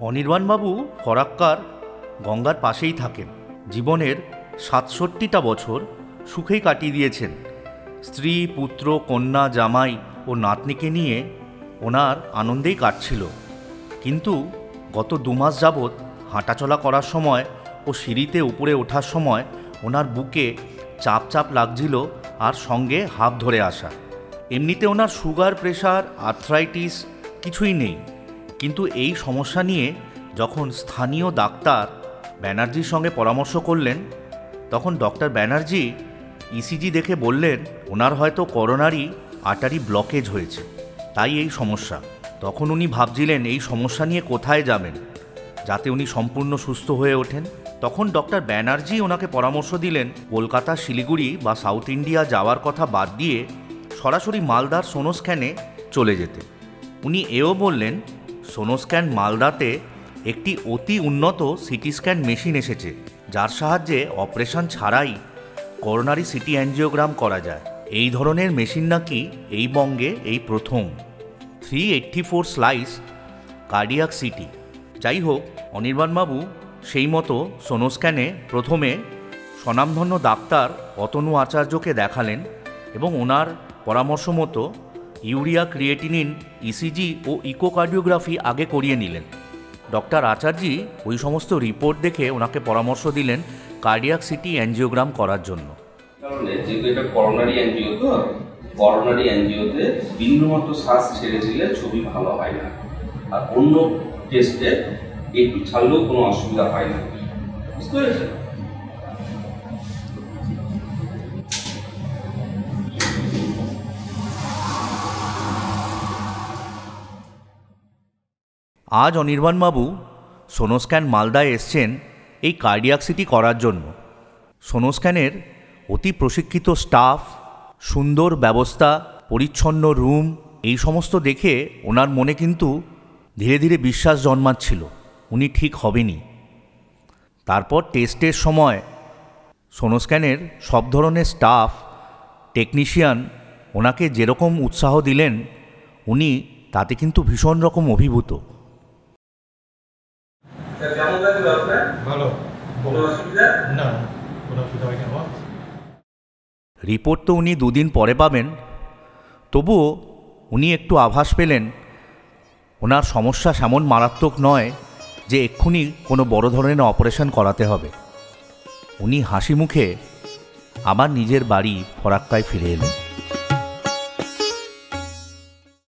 অনির্বাণবাবু ফরাক্কার গঙ্গার পাশেই থাকেন। জীবনের ৬৭টা বছর সুখেই কাটিয়ে দিয়েছেন। স্ত্রী, পুত্র, কন্যা, জামাই ও নাতনিকে নিয়ে ওনার আনন্দেই কাটছিল। কিন্তু গত ২ মাস যাবৎ হাঁটাচলা করার সময় ও সিঁড়িতে উপরে ওঠার সময় ওনার বুকে চাপ চাপ লাগছিল, আর সঙ্গে হাঁপ ধরে আসা। এমনিতে ওনার সুগার, প্রেশার, আর্থ্রাইটিস কিছুই নেই, কিন্তু এই সমস্যা নিয়ে যখন স্থানীয় ডাক্তার ব্যানার্জির সঙ্গে পরামর্শ করলেন, তখন ডক্টর ব্যানার্জি ইসিজি দেখে বললেন ওনার হয়তো করোনারি আর্টারি ব্লকেজ হয়েছে, তাই এই সমস্যা। তখন উনি ভাবছিলেন এই সমস্যা নিয়ে কোথায় যাবেন যাতে উনি সম্পূর্ণ সুস্থ হয়ে ওঠেন। তখন ডক্টর ব্যানার্জি ওনাকে পরামর্শ দিলেন কলকাতা, শিলিগুড়ি বা সাউথ ইন্ডিয়া যাওয়ার কথা বাদ দিয়ে সরাসরি মালদার সোনোস্ক্যানে চলে যেতে। উনি এও বললেন সোনোস্ক্যান মালদাতে একটি অতি উন্নত সিটি স্ক্যান মেশিন এসেছে, যার সাহায্যে অপারেশন ছাড়াই করোনারি সিটি অ্যাঞ্জিওগ্রাম করা যায়। এই ধরনের মেশিন নাকি এই বঙ্গে এই প্রথম। 384 স্লাইস কার্ডিয়াক সিটি। যাই হোক, অনির্বাণবাবু সেই মতো সোনোস্ক্যানে প্রথমে স্বনামধন্য ডাক্তার অতনু আচার্যকে দেখালেন এবং ওনার পরামর্শ মতো ইউরিয়া, ক্রিয়েটিনিন, ইসিজি ও ইকোকার্ডিওগ্রাফি আগে করিয়ে নিলেন। ডক্টর আচার্যি ওই সমস্ত রিপোর্ট দেখে ওনাকে পরামর্শ দিলেন কার্ডিয়াক সিটি অ্যাঞ্জিওগ্রাম করার জন্য। কারণে যেহেতু এটা করোনারি অ্যাঞ্জিও, তো করোনারি অ্যাঞ্জিওতে বিন্দুমাত্র শ্বাস ছেড়ে দিলে ছবি ভালো হয় না, আর অন্য টেস্টে একটু ছাড়লেও কোনো অসুবিধা হয় না। বুঝতে পেরেছেন? আজ অনির্বাণবাবু সোনোস্ক্যান মালদায় এসছেন এই কার্ডিয়াক সিটি করার জন্য। সোনোস্ক্যানের অতি প্রশিক্ষিত স্টাফ, সুন্দর ব্যবস্থা, পরিচ্ছন্ন রুম, এই সমস্ত দেখে ওনার মনে কিন্তু ধীরে ধীরে বিশ্বাস জন্মাচ্ছিল উনি ঠিক হবেনই। তারপর টেস্টের সময় সোনোস্ক্যানের সব ধরনের স্টাফ, টেকনিশিয়ান ওনাকে যেরকম উৎসাহ দিলেন, উনি তাতে কিন্তু ভীষণ রকম অভিভূত। রিপোর্ট তো উনি 2 দিন পরে পাবেন, তবুও উনি একটু আভাস পেলেন ওনার সমস্যা সেমন মারাত্মক নয় যে এক্ষুনি কোনো বড় ধরনের অপারেশন করাতে হবে। উনি হাসি মুখে আবার নিজের বাড়ি ফরাক্কায় ফিরে এলেন।